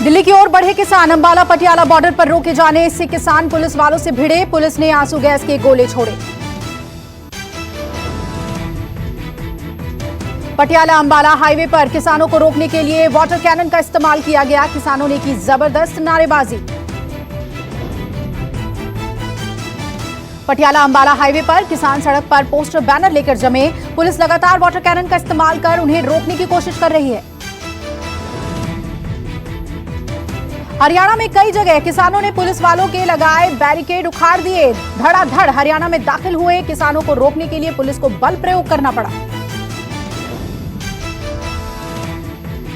दिल्ली की ओर बढ़े किसान। अंबाला पटियाला बॉर्डर पर रोके जाने से किसान पुलिस वालों से भिड़े। पुलिस ने आंसू गैस के गोले छोड़े। पटियाला अंबाला हाईवे पर किसानों को रोकने के लिए वाटर कैनन का इस्तेमाल किया गया। किसानों ने की जबरदस्त नारेबाजी। पटियाला अंबाला हाईवे पर किसान सड़क पर पोस्टर बैनर लेकर जमे। पुलिस लगातार वाटर कैनन का इस्तेमाल कर उन्हें रोकने की कोशिश कर रही है। हरियाणा में कई जगह किसानों ने पुलिस वालों के लगाए बैरिकेड उखाड़ दिए। धड़ाधड़ हरियाणा में दाखिल हुए किसानों को रोकने के लिए पुलिस को बल प्रयोग करना पड़ा।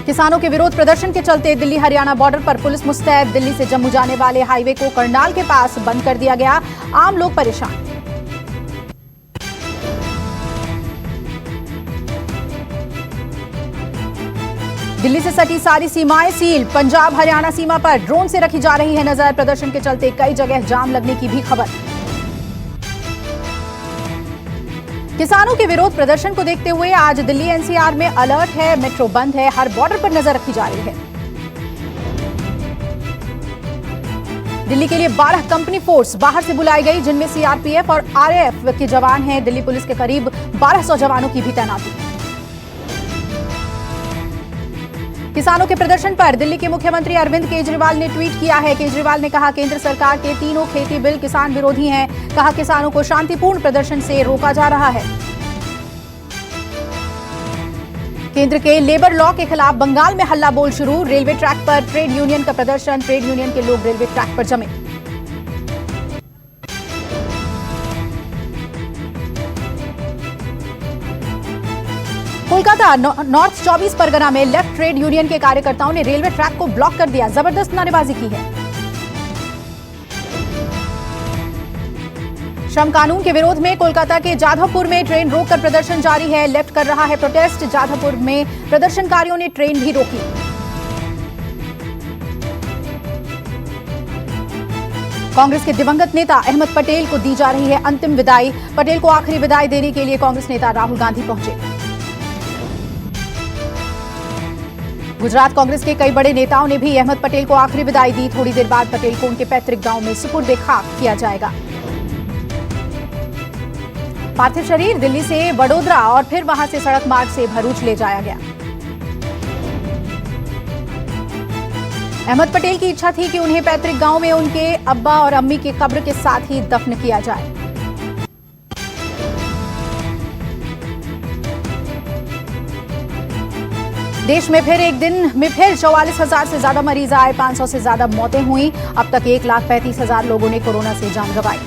किसानों के विरोध प्रदर्शन के चलते दिल्ली हरियाणा बॉर्डर पर पुलिस मुस्तैद। दिल्ली से जम्मू जाने वाले हाईवे को करनाल के पास बंद कर दिया गया। आम लोग परेशान। दिल्ली से सटी सारी सीमाएं सील। पंजाब हरियाणा सीमा पर ड्रोन से रखी जा रही है नजर। प्रदर्शन के चलते कई जगह जाम लगने की भी खबर। किसानों के विरोध प्रदर्शन को देखते हुए आज दिल्ली एनसीआर में अलर्ट है। मेट्रो बंद है। हर बॉर्डर पर नजर रखी जा रही है। दिल्ली के लिए 12 कंपनी फोर्स बाहर से बुलाई गई, जिनमें सीआरपीएफ और आरएएफ के जवान हैं। दिल्ली पुलिस के करीब 1200 जवानों की भी तैनाती। किसानों के प्रदर्शन पर दिल्ली के मुख्यमंत्री अरविंद केजरीवाल ने ट्वीट किया है। केजरीवाल ने कहा, केंद्र सरकार के तीनों खेती बिल किसान विरोधी हैं। कहा, किसानों को शांतिपूर्ण प्रदर्शन से रोका जा रहा है। केंद्र के लेबर लॉ के खिलाफ बंगाल में हल्ला बोल शुरू। रेलवे ट्रैक पर ट्रेड यूनियन का प्रदर्शन। ट्रेड यूनियन के लोग रेलवे ट्रैक पर जमे। कोलकाता नॉर्थ 24 परगना में लेफ्ट ट्रेड यूनियन के कार्यकर्ताओं ने रेलवे ट्रैक को ब्लॉक कर दिया। जबरदस्त नारेबाजी की है। श्रम कानून के विरोध में कोलकाता के जाधवपुर में ट्रेन रोककर प्रदर्शन जारी है। लेफ्ट कर रहा है प्रोटेस्ट। जाधवपुर में प्रदर्शनकारियों ने ट्रेन भी रोकी। कांग्रेस के दिवंगत नेता अहमद पटेल को दी जा रही है अंतिम विदाई। पटेल को आखिरी विदाई देने के लिए कांग्रेस नेता राहुल गांधी पहुंचे। गुजरात कांग्रेस के कई बड़े नेताओं ने भी अहमद पटेल को आखिरी विदाई दी। थोड़ी देर बाद पटेल को उनके पैतृक गांव में सुपुर्द खाक किया जाएगा। पार्थिव शरीर दिल्ली से वडोदरा और फिर वहां से सड़क मार्ग से भरूच ले जाया गया। अहमद पटेल की इच्छा थी कि उन्हें पैतृक गांव में उनके अब्बा और अम्मी की कब्र के साथ ही दफन किया जाए। देश में फिर एक दिन में फिर 44,000 से ज्यादा मरीज आए। 500 से ज्यादा मौतें हुई। अब तक 1,35,000 लोगों ने कोरोना से जान गंवाई।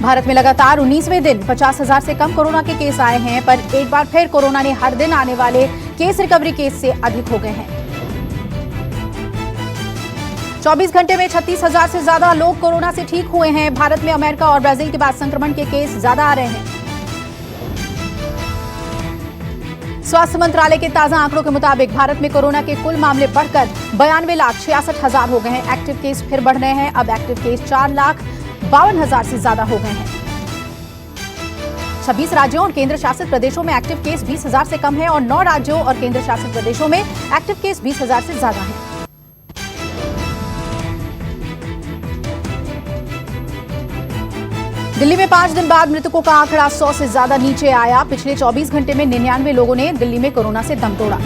भारत में लगातार 19वें दिन 50,000 से कम कोरोना के केस आए हैं, पर एक बार फिर कोरोना ने हर दिन आने वाले केस रिकवरी केस से अधिक हो गए हैं। 24 घंटे में 36,000 से ज्यादा लोग कोरोना से ठीक हुए हैं। भारत में अमेरिका और ब्राजील के बाद संक्रमण के केस ज्यादा आ रहे हैं। स्वास्थ्य मंत्रालय के ताजा आंकड़ों के मुताबिक भारत में कोरोना के कुल मामले बढ़कर 92,66,000 हो गए हैं। एक्टिव केस फिर बढ़ रहे हैं। अब एक्टिव केस 4,52,000 से ज्यादा हो गए हैं। 26 राज्यों और केंद्र शासित प्रदेशों में एक्टिव केस 20,000 से कम है और 9 राज्यों और केंद्र शासित प्रदेशों में एक्टिव केस 20,000 से ज्यादा है। दिल्ली में 5 दिन बाद मृतकों का आंकड़ा 100 से ज्यादा नीचे आया। पिछले 24 घंटे में 99 लोगों ने दिल्ली में कोरोना से दम तोड़ा।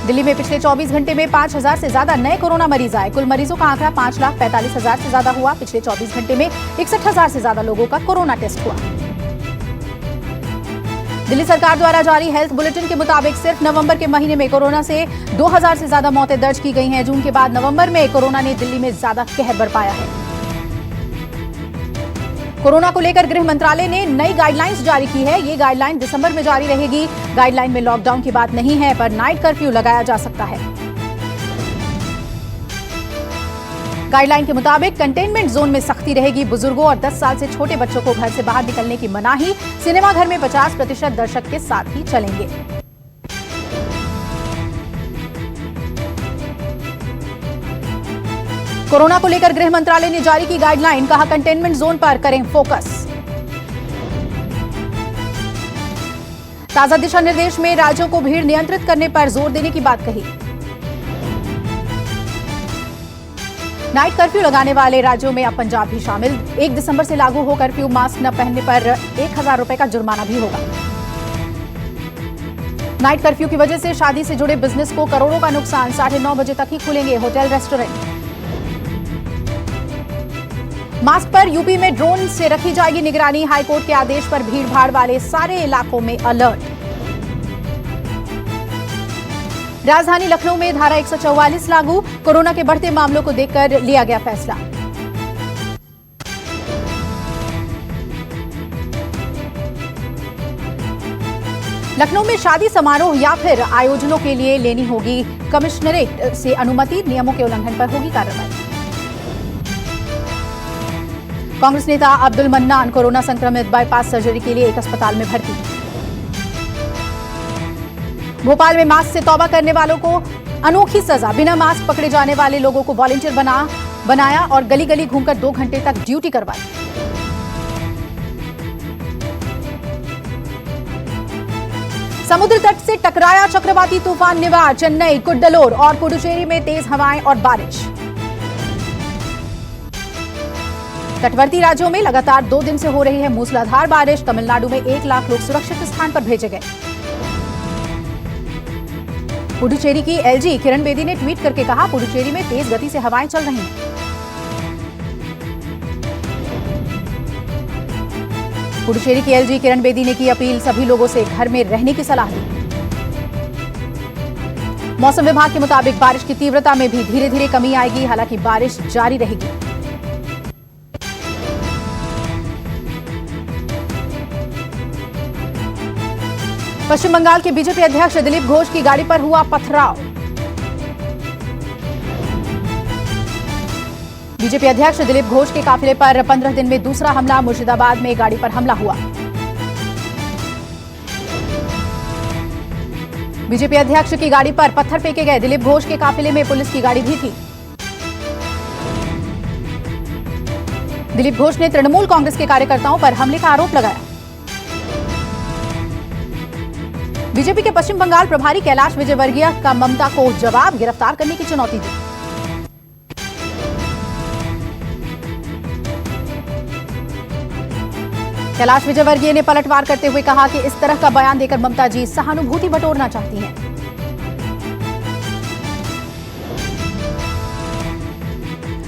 दिल्ली में पिछले 24 घंटे में 5,000 से ज्यादा नए कोरोना मरीज आए। कुल मरीजों का आंकड़ा 5,45,000 से ज्यादा हुआ। पिछले 24 घंटे में 61,000 से ज्यादा लोगों का कोरोना टेस्ट हुआ। दिल्ली सरकार द्वारा जारी हेल्थ बुलेटिन के मुताबिक सिर्फ नवंबर के महीने में कोरोना से 2,000 से ज्यादा मौतें दर्ज की गई हैं। जून के बाद नवंबर में कोरोना ने दिल्ली में ज्यादा कहर बरपाया है। कोरोना को लेकर गृह मंत्रालय ने नई गाइडलाइंस जारी की है। ये गाइडलाइन दिसंबर में जारी रहेगी। गाइडलाइन में लॉकडाउन की बात नहीं है, पर नाइट कर्फ्यू लगाया जा सकता है। गाइडलाइन के मुताबिक कंटेनमेंट जोन में सख्ती रहेगी। बुजुर्गों और 10 साल से छोटे बच्चों को घर से बाहर निकलने की मनाही। सिनेमाघर में 50% दर्शक के साथ ही चलेंगे। कोरोना को लेकर गृह मंत्रालय ने जारी की गाइडलाइन। कहा, कंटेनमेंट जोन पर करें फोकस। ताजा दिशा निर्देश में राज्यों को भीड़ नियंत्रित करने पर जोर देने की बात कही। नाइट कर्फ्यू लगाने वाले राज्यों में अब पंजाब भी शामिल। 1 दिसंबर से लागू हो कर्फ्यू। मास्क न पहनने पर 1000 रुपए का जुर्माना भी होगा। नाइट कर्फ्यू की वजह से शादी से जुड़े बिजनेस को करोड़ों का नुकसान। 9:30 बजे तक ही खुलेंगे होटल रेस्टोरेंट। मास्क पर यूपी में ड्रोन से रखी जाएगी निगरानी। हाईकोर्ट के आदेश पर भीड़भाड़ वाले सारे इलाकों में अलर्ट। राजधानी लखनऊ में धारा 144 लागू। कोरोना के बढ़ते मामलों को देखकर लिया गया फैसला। लखनऊ में शादी समारोह या फिर आयोजनों के लिए लेनी होगी कमिश्नरेट से अनुमति। नियमों के उल्लंघन पर होगी कार्रवाई। कांग्रेस नेता अब्दुल मन्नान कोरोना संक्रमित, बाईपास सर्जरी के लिए एक अस्पताल में भर्ती। भोपाल में मास्क से तौबा करने वालों को अनोखी सजा। बिना मास्क पकड़े जाने वाले लोगों को वॉलंटियर बनाया और गली गली घूमकर 2 घंटे तक ड्यूटी करवाई। समुद्र तट से टकराया चक्रवाती तूफान निवार। चेन्नई, कुड्डलोर और पुडुचेरी में तेज हवाएं और बारिश। तटवर्ती राज्यों में लगातार 2 दिन से हो रही है मूसलाधार बारिश। तमिलनाडु में 1 लाख लोग सुरक्षित स्थान पर भेजे गए। पुडुचेरी की एलजी किरण बेदी ने ट्वीट करके कहा, पुडुचेरी में तेज गति से हवाएं चल रही हैं। पुडुचेरी की एलजी किरण बेदी ने की अपील, सभी लोगों से घर में रहने की सलाह दी। मौसम विभाग के मुताबिक बारिश की तीव्रता में भी धीरे धीरे कमी आएगी, हालांकि बारिश जारी रहेगी। पश्चिम बंगाल के बीजेपी अध्यक्ष दिलीप घोष की गाड़ी पर हुआ पथराव। बीजेपी अध्यक्ष दिलीप घोष के काफिले पर 15 दिन में दूसरा हमला। मुर्शिदाबाद में गाड़ी पर हमला हुआ। बीजेपी अध्यक्ष की गाड़ी पर पत्थर फेंके गए। दिलीप घोष के काफिले में पुलिस की गाड़ी भी थी। दिलीप घोष ने तृणमूल कांग्रेस के कार्यकर्ताओं पर हमले का आरोप लगाया। बीजेपी के पश्चिम बंगाल प्रभारी कैलाश विजयवर्गीय का ममता को जवाब, गिरफ्तार करने की चुनौती दी। कैलाश विजयवर्गीय ने पलटवार करते हुए कहा कि इस तरह का बयान देकर ममता जी सहानुभूति बटोरना चाहती हैं।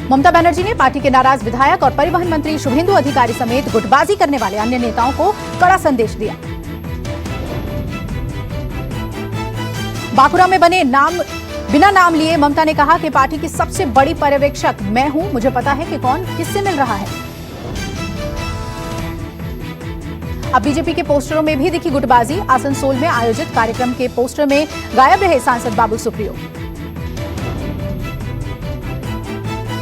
ममता बनर्जी ने पार्टी के नाराज विधायक और परिवहन मंत्री शुभेंदु अधिकारी समेत गुटबाजी करने वाले अन्य नेताओं को कड़ा संदेश दिया। बांकुरा में बिना नाम लिए ममता ने कहा कि पार्टी की सबसे बड़ी पर्यवेक्षक मैं हूं, मुझे पता है कि कौन किससे मिल रहा है। अब बीजेपी के पोस्टरों में भी दिखी गुटबाजी। आसनसोल में आयोजित कार्यक्रम के पोस्टर में गायब रहे सांसद बाबुल सुप्रियो।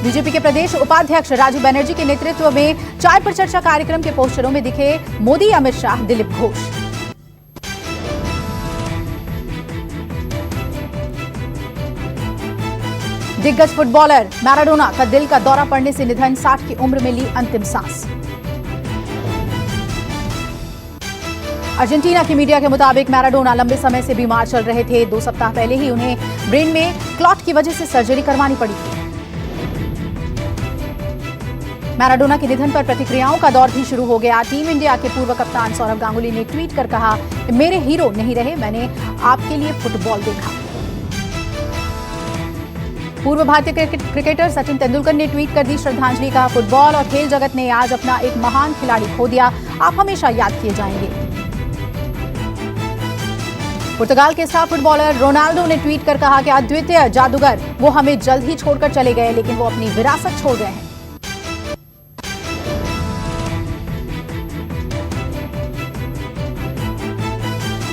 बीजेपी के प्रदेश उपाध्यक्ष राजू बनर्जी के नेतृत्व में चाय पर चर्चा कार्यक्रम के पोस्टरों में दिखे मोदी, अमित शाह, दिलीप घोष। दिग्गज फुटबॉलर मैराडोना का दिल का दौरा पड़ने से निधन। 60 की उम्र में ली अंतिम सांस। अर्जेंटीना की मीडिया के मुताबिक मैराडोना लंबे समय से बीमार चल रहे थे। 2 सप्ताह पहले ही उन्हें ब्रेन में क्लॉट की वजह से सर्जरी करवानी पड़ी थी। मैराडोना के निधन पर प्रतिक्रियाओं का दौर भी शुरू हो गया। टीम इंडिया के पूर्व कप्तान सौरव गांगुली ने ट्वीट कर कहा, मेरे हीरो नहीं रहे, मैंने आपके लिए फुटबॉल देखा। पूर्व भारतीय क्रिकेटर सचिन तेंदुलकर ने ट्वीट कर दी श्रद्धांजलि। कहा, फुटबॉल और खेल जगत ने आज अपना एक महान खिलाड़ी खो दिया, आप हमेशा याद किए जाएंगे। पुर्तगाल के स्टार फुटबॉलर रोनाल्डो ने ट्वीट कर कहा कि अद्वितीय जादूगर, वो हमें जल्द ही छोड़कर चले गए, लेकिन वो अपनी विरासत छोड़ गए हैं।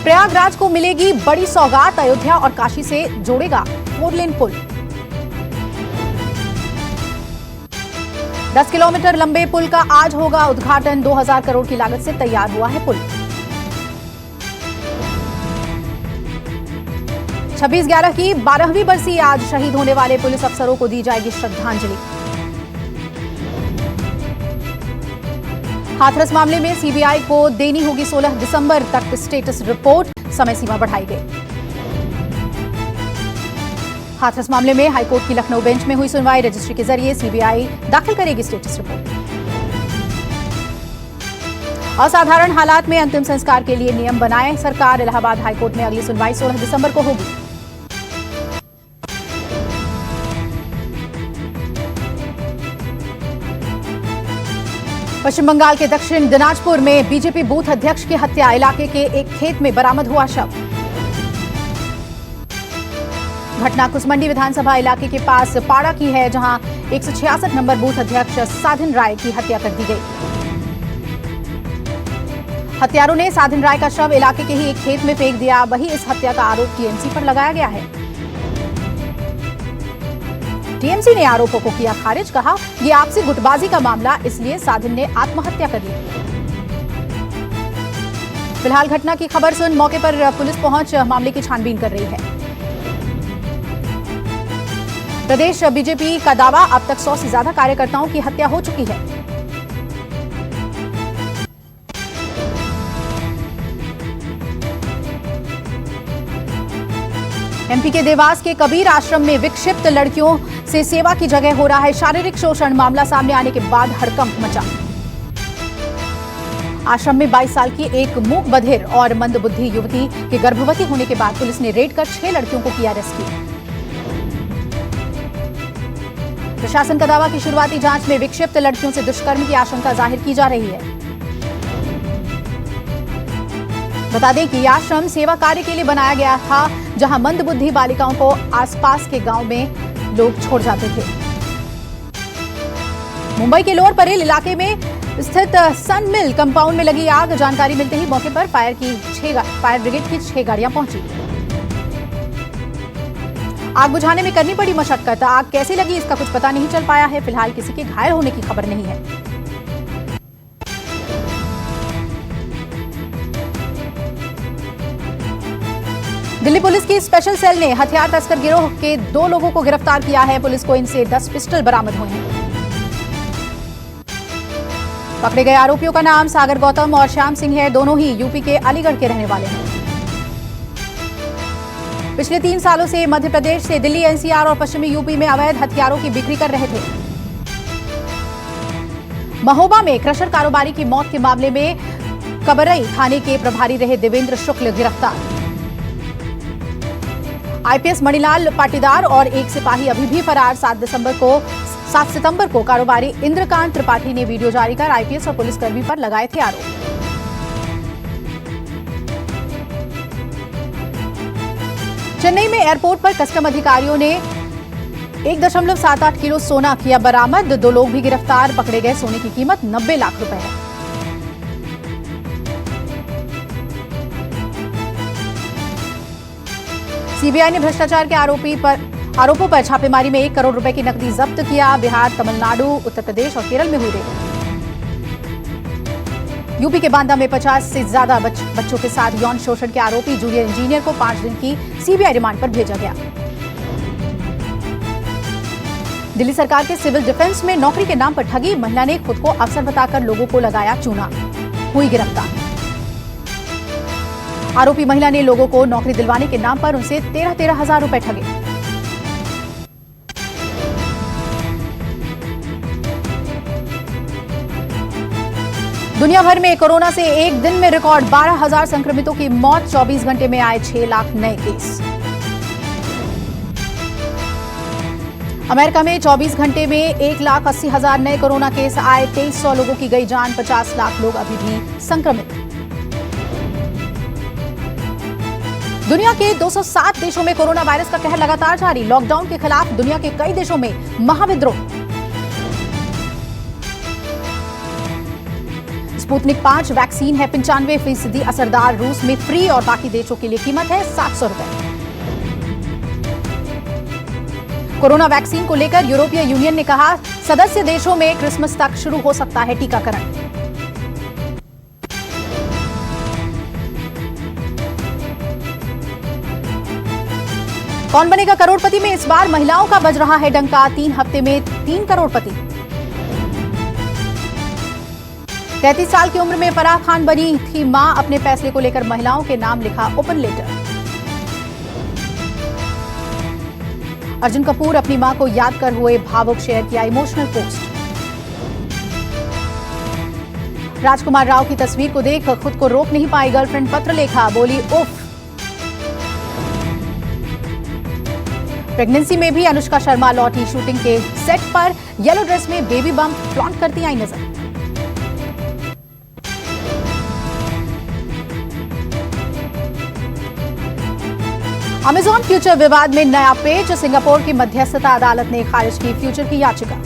प्रयागराज को मिलेगी बड़ी सौगात। अयोध्या और काशी से जोड़ेगा 4 लेन पुल। 10 किलोमीटर लंबे पुल का आज होगा उद्घाटन। 2000 करोड़ की लागत से तैयार हुआ है पुल। 26/11 की 12वीं बरसी आज। शहीद होने वाले पुलिस अफसरों को दी जाएगी श्रद्धांजलि। हाथरस मामले में सीबीआई को देनी होगी 16 दिसंबर तक स्टेटस रिपोर्ट, समय सीमा बढ़ाई गई। हाथरस मामले में हाईकोर्ट की लखनऊ बेंच में हुई सुनवाई, रजिस्ट्री के जरिए सीबीआई दाखिल करेगी स्टेटस रिपोर्ट। असाधारण हालात में अंतिम संस्कार के लिए नियम बनाए सरकार, इलाहाबाद हाईकोर्ट में अगली सुनवाई 16 दिसंबर को होगी। पश्चिम बंगाल के दक्षिण दिनाजपुर में बीजेपी बूथ अध्यक्ष की हत्या, इलाके के एक खेत में बरामद हुआ शव। घटना कुसमंडी विधानसभा इलाके के पास पाड़ा की है, जहां 166 नंबर बूथ अध्यक्ष साधिन राय की हत्या कर दी गई। हत्यारों ने साधिन राय का शव इलाके के ही एक खेत में फेंक दिया। वहीं इस हत्या का आरोप टीएमसी पर लगाया गया है। टीएमसी ने आरोपों को किया खारिज, कहा यह आपसी गुटबाजी का मामला, इसलिए साधिन ने आत्महत्या कर ली। फिलहाल घटना की खबर सुन मौके पर पुलिस पहुंच मामले की छानबीन कर रही है। प्रदेश बीजेपी का दावा, अब तक 100 से ज्यादा कार्यकर्ताओं की हत्या हो चुकी है। एमपी के देवास के कबीर आश्रम में विक्षिप्त लड़कियों से सेवा की जगह हो रहा है शारीरिक शोषण, मामला सामने आने के बाद हड़कंप मचा। आश्रम में 22 साल की एक मूक बधिर और मंदबुद्धि युवती के गर्भवती होने के बाद पुलिस ने रेड कर 6 लड़कियों को किया रेस्क्यू। प्रशासन का दावा कि शुरुआती जांच में विक्षिप्त लड़कियों से दुष्कर्म की आशंका जाहिर की जा रही है। बता दें कि यह आश्रम सेवा कार्य के लिए बनाया गया था, जहां मंदबुद्धि बालिकाओं को आसपास के गांव में लोग छोड़ जाते थे। मुंबई के लोअर परेल इलाके में स्थित सन मिल कंपाउंड में लगी आग, जानकारी मिलते ही मौके पर फायर ब्रिगेड की 6 गाड़ियां पहुंची। आग बुझाने में करनी पड़ी मशक्कत। आग कैसे लगी इसका कुछ पता नहीं चल पाया है। फिलहाल किसी के घायल होने की खबर नहीं है। दिल्ली पुलिस की स्पेशल सेल ने हथियार तस्कर गिरोह के 2 लोगों को गिरफ्तार किया है। पुलिस को इनसे 10 पिस्टल बरामद हुए हैं। पकड़े गए आरोपियों का नाम सागर गौतम और श्याम सिंह है। दोनों ही यूपी के अलीगढ़ के रहने वाले हैं। पिछले 3 सालों से मध्य प्रदेश से दिल्ली, एनसीआर और पश्चिमी यूपी में अवैध हथियारों की बिक्री कर रहे थे। महोबा में क्रशर कारोबारी की मौत के मामले में कबरई थाने के प्रभारी रहे देवेंद्र शुक्ल गिरफ्तार। आईपीएस मणिलाल पाटीदार और एक सिपाही अभी भी फरार। 7 सितंबर को कारोबारी इंद्रकांत त्रिपाठी ने वीडियो जारी कर आईपीएस और पुलिसकर्मी पर लगाए थे आरोप। चेन्नई में एयरपोर्ट पर कस्टम अधिकारियों ने 1.78 किलो सोना किया बरामद। 2 लोग भी गिरफ्तार। पकड़े गए सोने की कीमत 90 लाख रुपए है। सीबीआई ने भ्रष्टाचार के आरोपों पर छापेमारी में 1 करोड़ रुपए की नकदी जब्त किया। बिहार, तमिलनाडु, उत्तर प्रदेश और केरल में हुई रेड। यूपी के बांदा में 50 से ज्यादा बच्चों के साथ यौन शोषण के आरोपी जूनियर इंजीनियर को 5 दिन की सीबीआई रिमांड पर भेजा गया। दिल्ली सरकार के सिविल डिफेंस में नौकरी के नाम पर ठगी, महिला ने खुद को अफसर बताकर लोगों को लगाया चूना, हुई गिरफ्तार। आरोपी महिला ने लोगों को नौकरी दिलवाने के नाम पर उनसे 13,000 रुपए ठगे। दुनिया भर में कोरोना से एक दिन में रिकॉर्ड 12,000 संक्रमितों की मौत। 24 घंटे में आए 6 लाख नए केस। अमेरिका में 24 घंटे में 1,80,000 नए कोरोना केस आए। 2300 लोगों की गई जान। 50 लाख लोग अभी भी संक्रमित। दुनिया के 207 देशों में कोरोना वायरस का कहर लगातार जारी। लॉकडाउन के खिलाफ दुनिया के कई देशों में महाविद्रोह। स्पुतनिक 5 वैक्सीन है 95% असरदार। रूस में फ्री और बाकी देशों के लिए कीमत है 700 रुपए। कोरोना वैक्सीन को लेकर यूरोपीय यूनियन ने कहा, सदस्य देशों में क्रिसमस तक शुरू हो सकता है टीकाकरण। कौन बनेगा करोड़पति में इस बार महिलाओं का बज रहा है डंका। 3 हफ्ते में 3 करोड़पति। 33 साल की उम्र में फराह खान बनी थी मां। अपने फैसले को लेकर महिलाओं के नाम लिखा ओपन लेटर। अर्जुन कपूर अपनी मां को याद कर हुए भावुक, शेयर किया इमोशनल पोस्ट। राजकुमार राव की तस्वीर को देख खुद को रोक नहीं पाई गर्लफ्रेंड, पत्र लिखा, बोली उफ। प्रेगनेंसी में भी अनुष्का शर्मा लौटी शूटिंग के सेट पर, येलो ड्रेस में बेबी बम्प फ्लॉन्ट करती आई नजर। अमेजॉन फ्यूचर विवाद में नया पेच, सिंगापुर की मध्यस्थता अदालत ने खारिज की फ्यूचर की याचिका।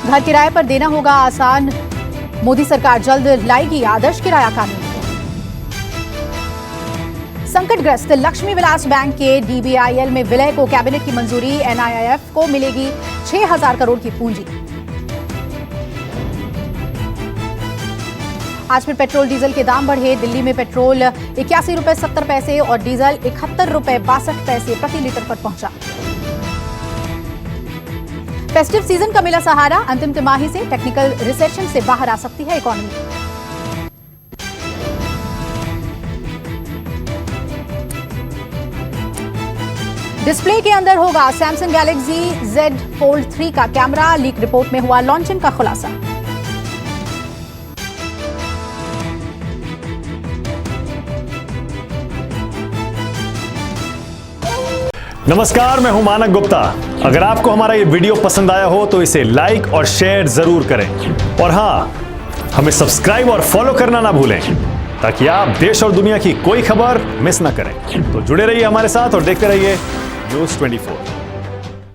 घर किराए पर देना होगा आसान, मोदी सरकार जल्द लाएगी आदर्श किराया कानून। संकटग्रस्त लक्ष्मी विलास बैंक के डीबीआईएल में विलय को कैबिनेट की मंजूरी, एनआईआईएफ को मिलेगी 6,000 करोड़ की पूंजी। आज फिर पेट्रोल डीजल के दाम बढ़े, दिल्ली में पेट्रोल 81 रुपए 70 पैसे और डीजल 71 रुपए 62 पैसे प्रति लीटर पर पहुंचा। फेस्टिव सीजन का मिला सहारा, अंतिम तिमाही से टेक्निकल रिसेशन से बाहर आ सकती है इकोनॉमी। डिस्प्ले के अंदर होगा सैमसंग गैलेक्सी Z Fold 3 का कैमरा, लीक रिपोर्ट में हुआ लॉन्चिंग का खुलासा। नमस्कार, मैं हूं मानक गुप्ता। अगर आपको हमारा ये वीडियो पसंद आया हो तो इसे लाइक और शेयर जरूर करें, और हां, हमें सब्सक्राइब और फॉलो करना ना भूलें ताकि आप देश और दुनिया की कोई खबर मिस ना करें। तो जुड़े रहिए हमारे साथ और देखते रहिए News 24।